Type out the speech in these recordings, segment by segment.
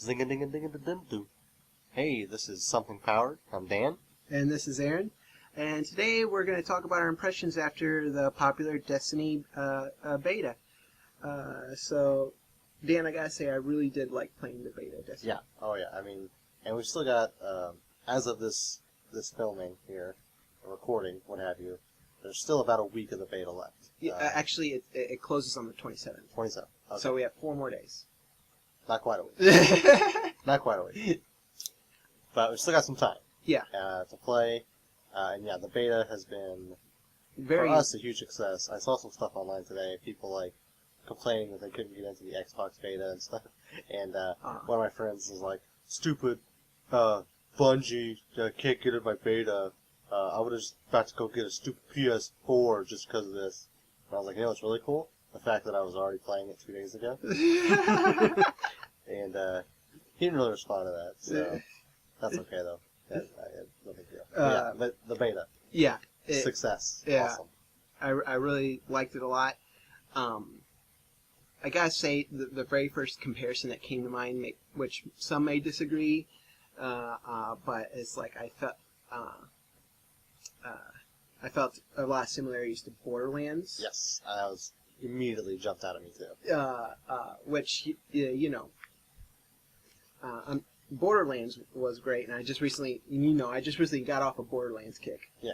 Zing-a-ding-a-ding-a-ding-doo. Hey, this is Something Powered. I'm Dan. And this is Aaron. And today we're going to talk about our impressions after the popular Destiny beta. So, Dan, I gotta say, I really did like playing the beta Destiny. Yeah. Oh, yeah. I mean, and we've still got, as of this filming here, recording, what have you, there's still about a week of the beta left. Yeah, actually, it closes on the 27th. 27th. Okay. So we have 4 more days. Not quite a week. Not quite a week. But we've still got some time. Yeah. To play. And yeah, the beta has been, for us, a huge success. I saw some stuff online today. People, complaining that they couldn't get into the Xbox beta and stuff. And one of my friends was like, stupid, Bungie, can't get in my beta. I would have just about to go get a stupid PS4 just because of this. And I was like, you know what's really cool? The fact that I was already playing it 2 days ago. And he didn't really respond to that, so that's okay, though. No big deal. Yeah, but the beta. Yeah. Success. Yeah. Awesome. I really liked it a lot. I gotta say, the very first comparison that came to mind, which some may disagree, but it's like I felt a lot of similarities to Borderlands. Yes, that was immediately jumped out at me too. Which Borderlands was great, and I just recently got off a Borderlands kick. Yeah.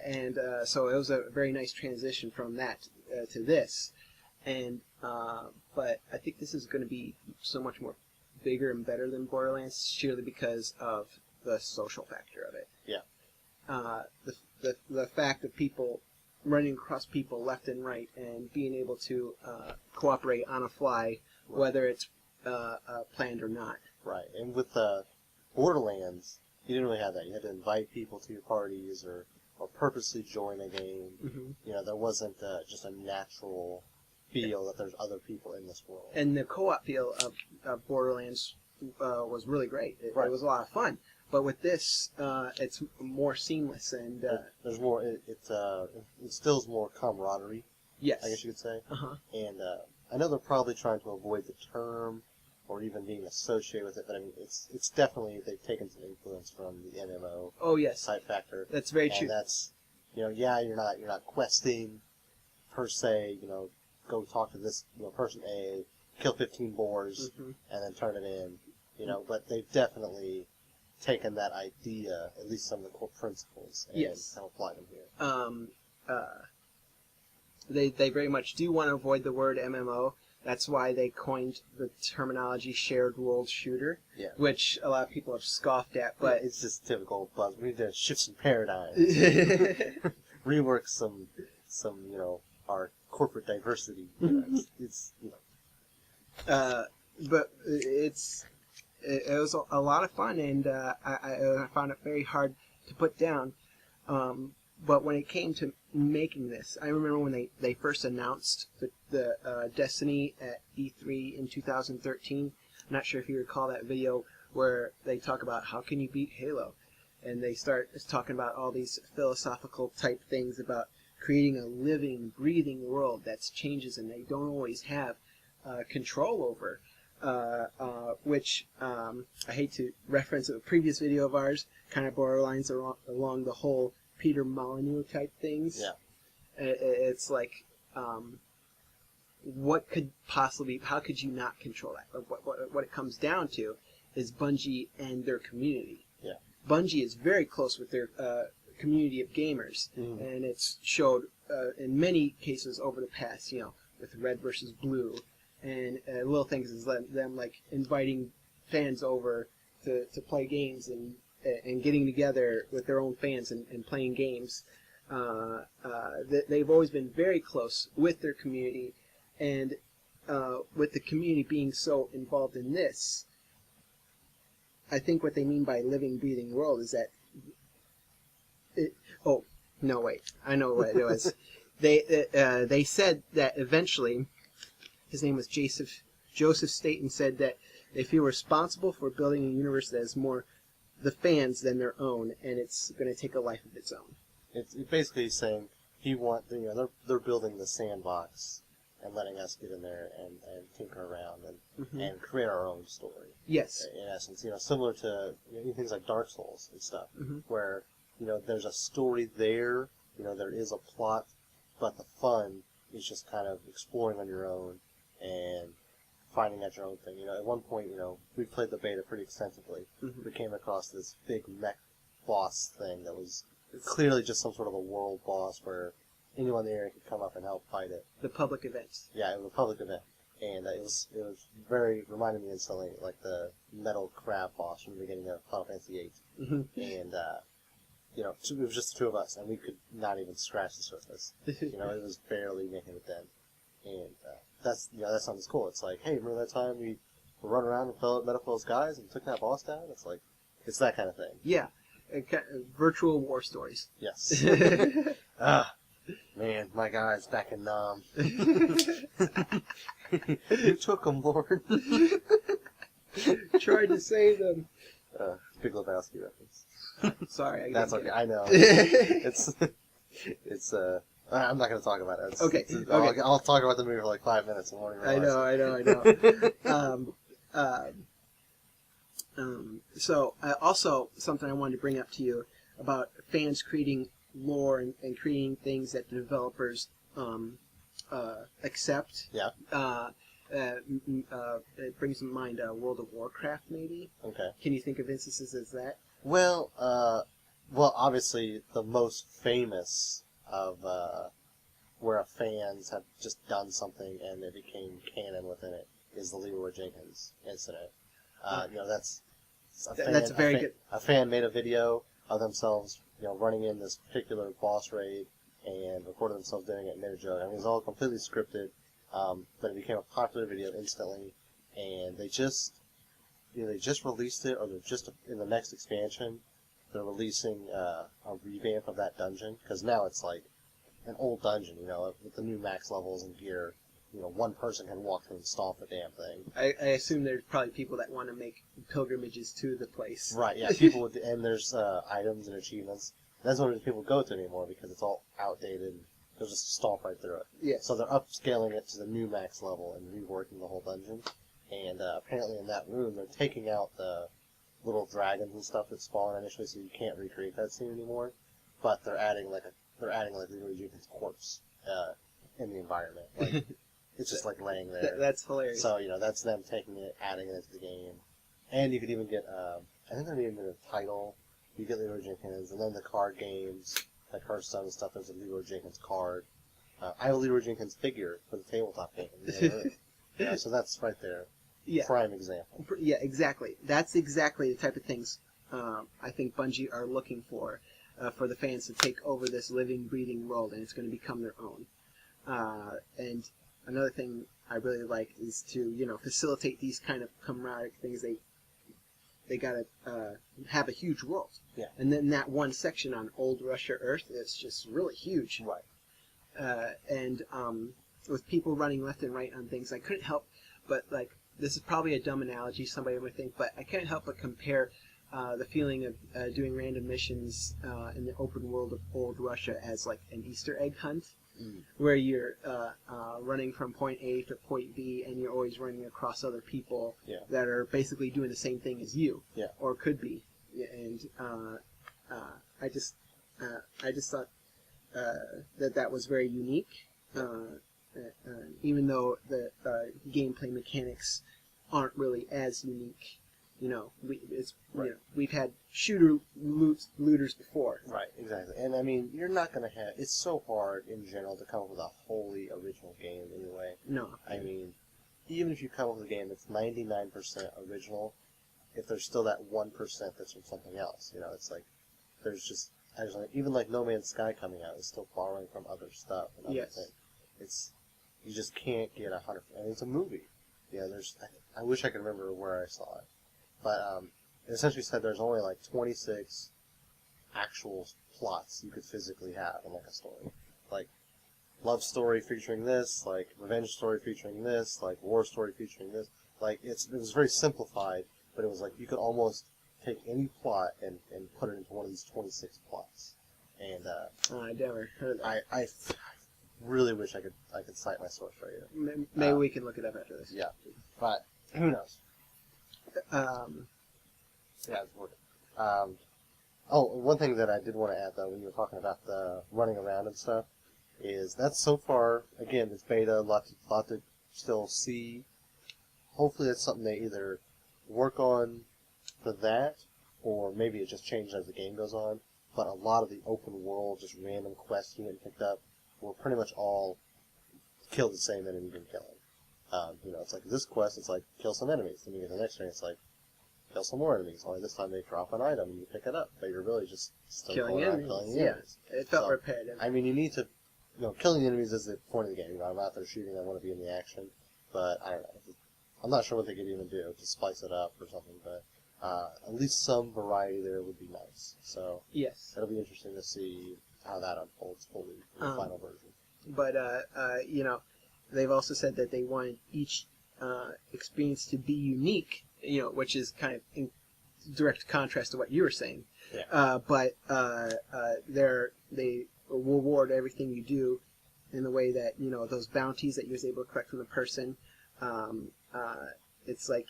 And so it was a very nice transition from that to this, and but I think this is going to be so much more bigger and better than Borderlands, sheerly because of the social factor of it. Yeah. The fact of people running across people left and right and being able to cooperate on a fly, whether it's planned or not. Right, and with Borderlands, you didn't really have that. You had to invite people to your parties or purposely join a game. Mm-hmm. You know, there wasn't just a natural feel that there's other people in this world. And the co-op feel of Borderlands was really great. It was a lot of fun. But with this, it's more seamless and there's more. It instills more camaraderie. Yes, I guess you could say. Uh-huh. And I know they're probably trying to avoid the term or even being associated with it, but I mean, it's definitely, they've taken some influence from the MMO. Oh yes, type factor. That's very true. And that's, yeah, you're not questing per se. Go talk to this person A, kill 15 boars, mm-hmm. and then turn it in. But they've definitely taken that idea, at least some of the core principles, and yes. have applied them here. They very much do want to avoid the word MMO. That's why they coined the terminology shared world shooter, which a lot of people have scoffed at. But it's just typical buzz. We need to shift some paradigms, rework some our corporate diversity. But it was a lot of fun, and I found it very hard to put down. But when it came to making this, I remember when they first announced the Destiny at E3 in 2013. I'm not sure if you recall that video where they talk about how can you beat Halo, and they start talking about all these philosophical type things about creating a living, breathing world that's changes and they don't always have control over. Which I hate to reference a previous video of ours, kind of borderlines along the whole Peter Molyneux type things. Yeah. It's like, what could possibly, how could you not control that? What it comes down to is Bungie and their community. Yeah. Bungie is very close with their community of gamers, and it's showed in many cases over the past, with Red versus Blue, and little things is them like inviting fans over to play games and getting together with their own fans and playing games. They've always been very close with their community, and with the community being so involved in this, I think what they mean by living, breathing world is that I know what it was. They said that eventually, his name was Joseph Staten, said that they feel responsible for building a universe that is more the fans than their own, and it's going to take a life of its own. It's basically saying they're building the sandbox, and letting us get in there and tinker around Mm-hmm. and create our own story. Yes. In essence, similar to things like Dark Souls and stuff, Mm-hmm. where there's a story there, there is a plot, but the fun is just kind of exploring on your own and finding out your own thing. At one point, we played the beta pretty extensively. Mm-hmm. We came across this big mech boss thing that was clearly just some sort of a world boss where anyone in the area could come up and help fight it. The public events. Yeah, it was a public event. And it was reminded me instantly like the metal crab boss from the beginning of Final Fantasy VIII. Mm-hmm. And, it was just the two of us, and we could not even scratch the surface. It was barely making a dent. And that sounds cool. It's like, hey, remember that time we run around and fell at Metaphil's guys and took that boss down? It's that kind of thing. Yeah. Virtual war stories. Yes. Man, my guys back in Nam. You took them, Lord. Tried to save them. Big Lebowski reference. Sorry, That's okay. I know. It's. I'm not going to talk about it. Okay. I'll talk about the movie for like 5 minutes and won't even realize. I know. So, also something I wanted to bring up to you about fans creating lore and creating things that the developers accept. Yeah. It brings to mind World of Warcraft, maybe. Okay. Can you think of instances as that? Well, obviously the most famous of where fans have just done something and it became canon within it is the Leroy Jenkins incident. That's very good. A fan made a video of themselves, running in this particular boss raid and recorded themselves doing it and made a joke. I mean, it was all completely scripted, but it became a popular video instantly, and they just released it, or they're just in the next expansion. They're releasing a revamp of that dungeon because now it's like an old dungeon, with the new max levels and gear. One person can walk through and stomp the damn thing. I assume there's probably people that want to make pilgrimages to the place. Right, yeah. People would, and there's items and achievements. That's what people go to anymore because it's all outdated. And they'll just stomp right through it. Yeah. So they're upscaling it to the new max level and reworking the whole dungeon. And apparently in that room, they're taking out the little dragons and stuff that spawn initially, so you can't recreate that scene anymore. But they're adding Leroy Jenkins' corpse in the environment. Like, it's just like laying there. That's hilarious. So that's them taking it, adding it into the game, and you could even get I think they're even get a title. You get Leroy Jenkins, and then the card games like Hearthstone and stuff. There's a Leroy Jenkins card. I have a Leroy Jenkins figure for the tabletop game. So that's right there. Yeah. Prime example. Yeah, exactly. That's exactly the type of things I think Bungie are looking for the fans to take over this living, breathing world, and it's going to become their own. And another thing I really like is to, facilitate these kind of camaraderie things. They gotta have a huge world. Yeah. And then that one section on Old Russia Earth is just really huge. Right. And with people running left and right on things, I couldn't help but, this is probably a dumb analogy, somebody might think, but I can't help but compare the feeling of doing random missions in the open world of Old Russia as like an Easter egg hunt, where you're running from point A to point B, and you're always running across other people that are basically doing the same thing as you, or could be. And I just thought that was very unique, even though the gameplay mechanics aren't really as unique. We've had shooter looters before. Right, exactly. And I mean, you're not going to have... It's so hard in general to come up with a wholly original game anyway. No. I mean, even if you come up with a game that's 99% original, if there's still that 1% that's from something else, it's like, there's just... Even like No Man's Sky coming out is still borrowing from other stuff. And other things. You just can't get 100%. And it's a movie. I wish I could remember where I saw it. But it essentially said there's only like 26 actual plots you could physically have in like a story. Like love story featuring this, like revenge story featuring this, like war story featuring this. Like it was very simplified, but it was like you could almost take any plot and put it into one of these 26 plots. And I never heard of that. really wish I could cite my source right here. Maybe we can look it up after this. Yeah, but who knows? Um, Yeah, it's working. One thing that I did want to add, though, when you were talking about the running around and stuff, is that's so far, again, it's beta, a lot to still see. Hopefully that's something they either work on for that, or maybe it just changes as the game goes on. But a lot of the open world, just random quests you get picked up, were pretty much all kill the same enemy you've been killing. It's like this quest, it's like kill some enemies. Then you get the next one, it's like kill some more enemies. Only this time they drop an item and you pick it up, but you're really just still killing enemies. enemies. It felt repetitive. I mean, you need to, killing enemies is the point of the game. I'm out there shooting, I want to be in the action, but I don't know. I'm not sure what they could even do to spice it up or something, but at least some variety there would be nice. So yes, it'll be interesting to see how that unfolds fully in the final version. But they've also said that they want each experience to be unique. Which is kind of in direct contrast to what you were saying. Yeah. But they reward everything you do in the way that those bounties that you was able to collect from the person. It's like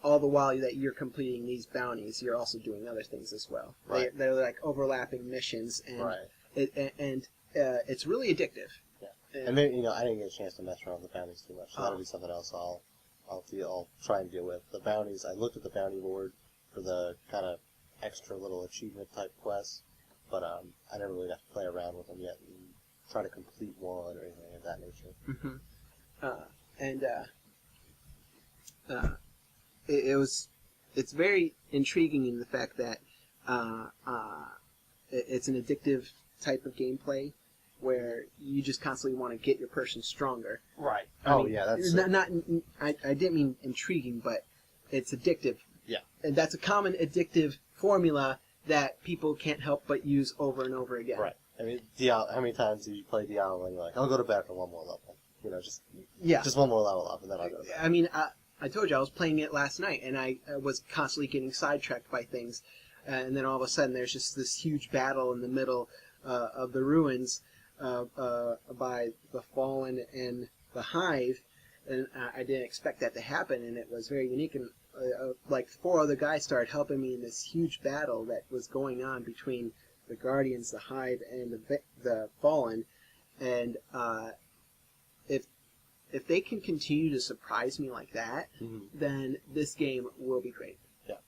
all the while that you're completing these bounties, you're also doing other things as well. Right. They're like overlapping missions, and right. It's really addictive. Yeah. And maybe I didn't get a chance to mess around with the bounties too much, so that'll be something else I'll try and deal with. The bounties, I looked at the bounty board for the kind of extra little achievement type quests, but I never really got to play around with them yet and try to complete one or anything of that nature. Mm-hmm. It's very intriguing in the fact that it's an addictive type of gameplay where you just constantly want to get your person stronger. Right. I mean, yeah, that's I didn't mean intriguing, but it's addictive. Yeah. And that's a common addictive formula that people can't help but use over and over again. Right. I mean, Diablo, how many times do you play Diablo and you're like, I'll go to bed for one more level? Just one more level up, and then I'll go to bed. I mean, I told you I was playing it last night, and I was constantly getting sidetracked by things, and then all of a sudden there's just this huge battle in the middle of the ruins by the Fallen and the Hive, and I didn't expect that to happen, and it was very unique, and like 4 other guys started helping me in this huge battle that was going on between the Guardians, the Hive, and the Fallen, and if they can continue to surprise me like that, then this game will be great. Yeah,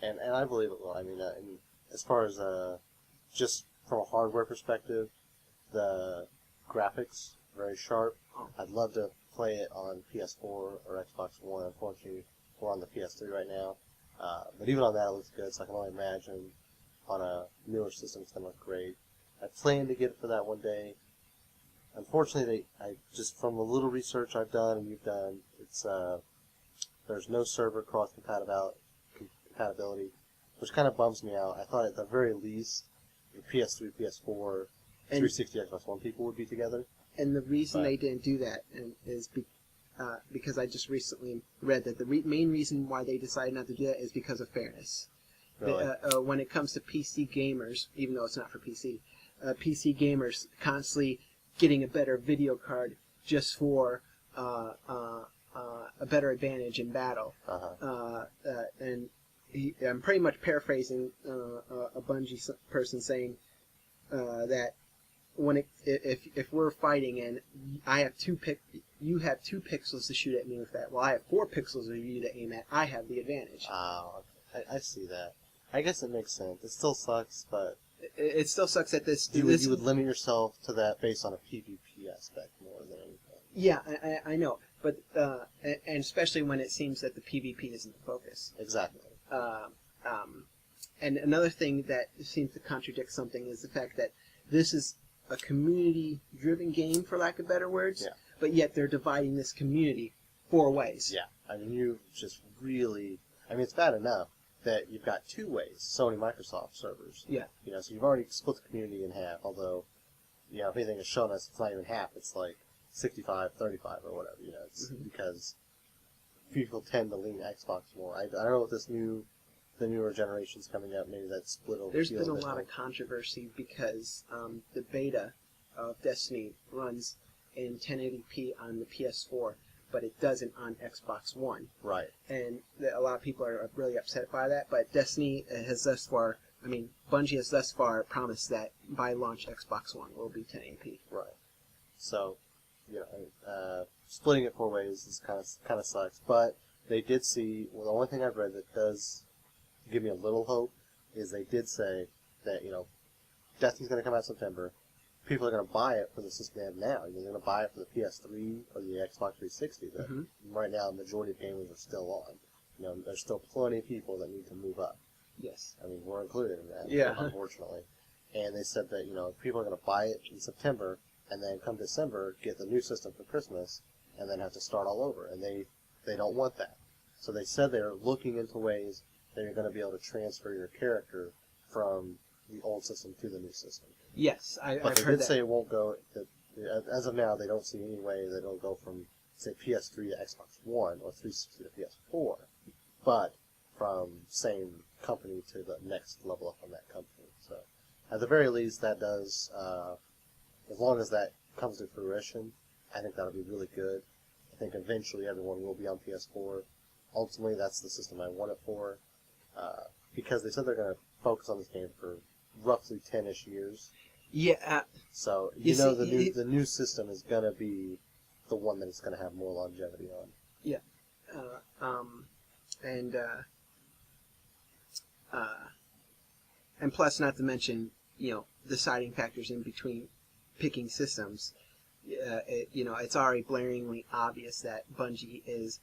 and I believe it will. I mean, as far as just from a hardware perspective, the graphics very sharp. I'd love to play it on PS4 or Xbox One. Unfortunately, we're on the PS3 right now, but even on that, it looks good. So I can only imagine on a newer system it's gonna look great. I plan to get it for that one day. Unfortunately, I just from the little research I've done and you've done, it's there's no server cross compatibility, which kind of bums me out. I thought at the very least, the PS3, PS4, 360, Xbox One people would be together. And the reason they didn't do that is because I just recently read that the main reason why they decided not to do that is because of fairness. Really? When it comes to PC gamers, even though it's not for PC, PC gamers constantly getting a better video card just for a better advantage in battle. And I'm pretty much paraphrasing a Bungie person saying that if we're fighting and I have you have 2 pixels to shoot at me with that, well, I have 4 pixels of you to aim at. I have the advantage. Oh, I see that. I guess it makes sense. It still sucks, but it still sucks at this. You would limit yourself to that based on a PvP aspect more than anything. Yeah, I know, but and especially when it seems that the PvP isn't the focus. Exactly. And another thing that seems to contradict something is the fact that this is a community-driven game, for lack of better words. Yeah. But yet they're dividing this community 4 ways. Yeah. I mean, you just really. I mean, it's bad enough that you've got 2 ways, Sony, Microsoft servers. Yeah. So you've already split the community in half, although, if anything has shown us it's not even half, it's like 65, 35 or whatever, it's because people tend to lean Xbox more. I don't know what the newer generation's coming up, maybe that split over. There's been a lot of controversy because the beta of Destiny runs in 1080p on the PS4, but it doesn't on Xbox One. Right. And a lot of people are really upset by that, but Destiny has thus far, Bungie has thus far promised that by launch Xbox One will be 1080p. Right. So, splitting it 4 ways is kind of sucks, but they did see, well, the only thing I've read that does give me a little hope is they did say that, Destiny's going to come out in September. People are going to buy it for the system they have now. They're going to buy it for the PS3 or the Xbox 360. That right now, the majority of gamers are still on. There's still plenty of people that need to move up. Yes. We're included in that, yeah. Unfortunately. And they said that, people are going to buy it in September, and then come December, get the new system for Christmas, and then have to start all over. And they don't want that. So they said they're looking into ways that you're going to be able to transfer your character from the old system to the new system. Yes, I've heard that. But they did say it won't go, as of now, they don't see any way that it'll go from, say, PS3 to Xbox One or 360 to PS4, but from same company to the next level up on that company. So, at the very least, that does, as long as that comes to fruition, I think that'll be really good. I think eventually everyone will be on PS4. Ultimately, that's the system I want it for, because they said they're going to focus on this game for roughly 10-ish years. Yeah. So the new system is gonna be the one that it's gonna have more longevity on. Yeah. And plus, not to mention, deciding factors in between picking systems. It's already blaringly obvious that Bungie is,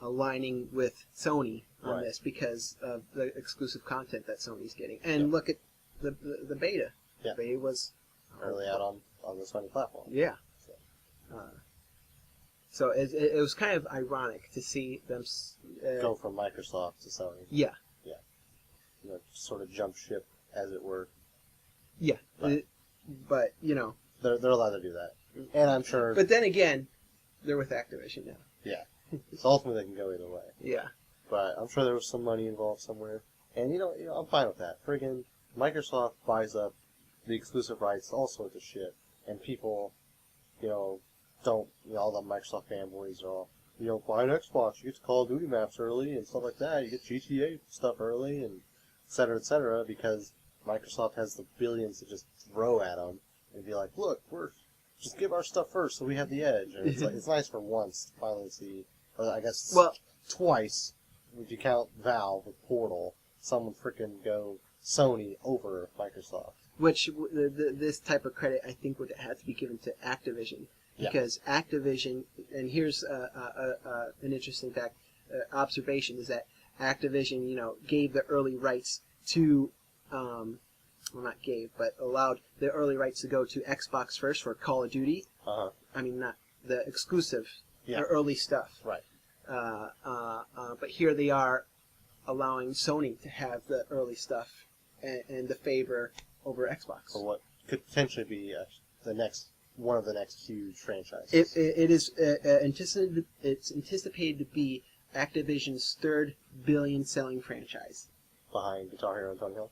aligning with Sony on this because of the exclusive content that Sony's getting. And look at the beta. Yeah. The beta was early out on the Sony platform. Yeah. So it was kind of ironic to see them go from Microsoft to Sony. Yeah. Yeah. Sort of jump ship, as it were. Yeah. But they're allowed to do that, and I'm sure. But then again, they're with Activision now. Yeah. So ultimately, they can go either way. Yeah. But I'm sure there was some money involved somewhere, and I'm fine with that. Friggin' Microsoft buys up the exclusive rights to all sorts of shit, and people, don't, all the Microsoft fanboys are all, buy an Xbox, you get to Call of Duty maps early and stuff like that, you get GTA stuff early, and et cetera, because Microsoft has the billions to just throw at them and be like, look, just give our stuff first so we have the edge. And it's nice for once to finally see, or I guess twice, if you count Valve with Portal, someone frickin' go Sony over Microsoft. Which this type of credit, I think, would have to be given to Activision. Because Activision, and here's an interesting observation, is that Activision, gave the early rights to, not gave, but allowed the early rights to go to Xbox first for Call of Duty. Not the exclusive early stuff. Right. But here they are allowing Sony to have the early stuff and the favor over Xbox. For what could potentially be one of the next huge franchises. It is anticipated. It's anticipated to be Activision's third billion-selling franchise. Behind Guitar Hero and Tony Hawk.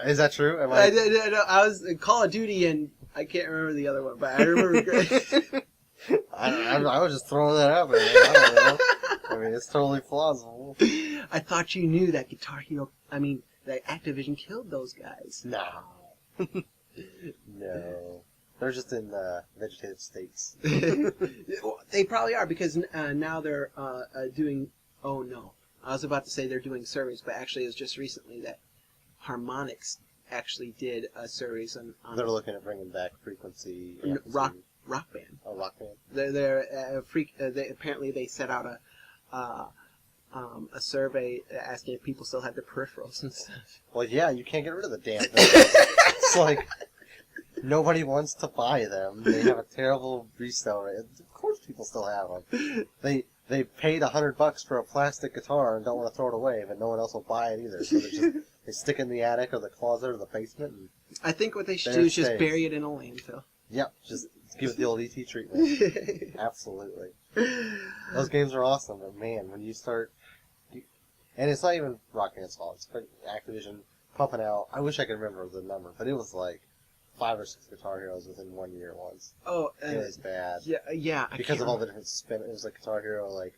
Is that true? I was Call of Duty, and I can't remember the other one, but I remember. I was just throwing that out there. I don't know. It's totally plausible. I thought you knew that Guitar Hero. That Activision killed those guys. No. No. They're just in vegetative states. They probably are, because now they're doing... Oh, no. I was about to say they're doing surveys, but actually it was just recently that Harmonix actually did a surveys on... They're looking at bringing back Frequency... Rock Band. Oh, Rock Band. Apparently they set out a survey asking if people still had their peripherals and stuff. Well, yeah, you can't get rid of the damn thing. It's like, nobody wants to buy them. They have a terrible resale rate. Of course people still have them. They paid $100 for a plastic guitar and don't want to throw it away, but no one else will buy it either. So they stick it in the attic or the closet or the basement. And I think what they should do is just bury it in a landfill. Yep, just give it the old ET treatment. Absolutely. Those games are awesome, but man, when you start... And it's not even Rock Band's fault. It's Activision pumping out. I wish I could remember the number, but it was like 5 or 6 Guitar Heroes within 1 year once. Oh, it was bad. Yeah. Because of all the different spin. It was like Guitar Hero, like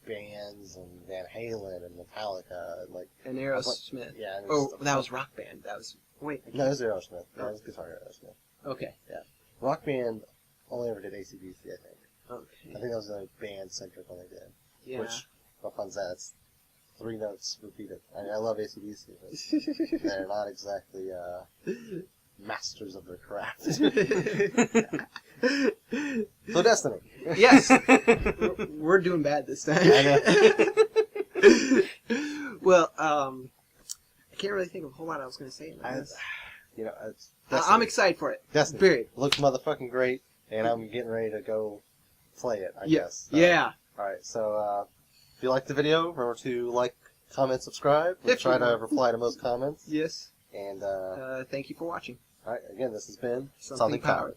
bands and Van Halen and Metallica and like. And Aerosmith. Yeah. That was Rock Band. That was No, it was Aerosmith. That was Guitar Hero Aerosmith. Okay. Yeah. Rock Band only ever did AC/DC, I think. Okay. I think that was the only band-centric one they did. Yeah. Which, what fun's that? It's 3 notes repeated. I love AC/DC, but they're not exactly masters of their craft. So Destiny. Yes. We're doing bad this time. I know. Well, I can't really think of a whole lot I was going to say. I'm excited for it. Destiny. Period. Looks motherfucking great, and I'm getting ready to go play it, I guess. Yeah. Alright, so if you liked the video, remember to like, comment, subscribe. We'll try to reply to most comments. Yes. And thank you for watching. Alright, again, this has been Something Powered.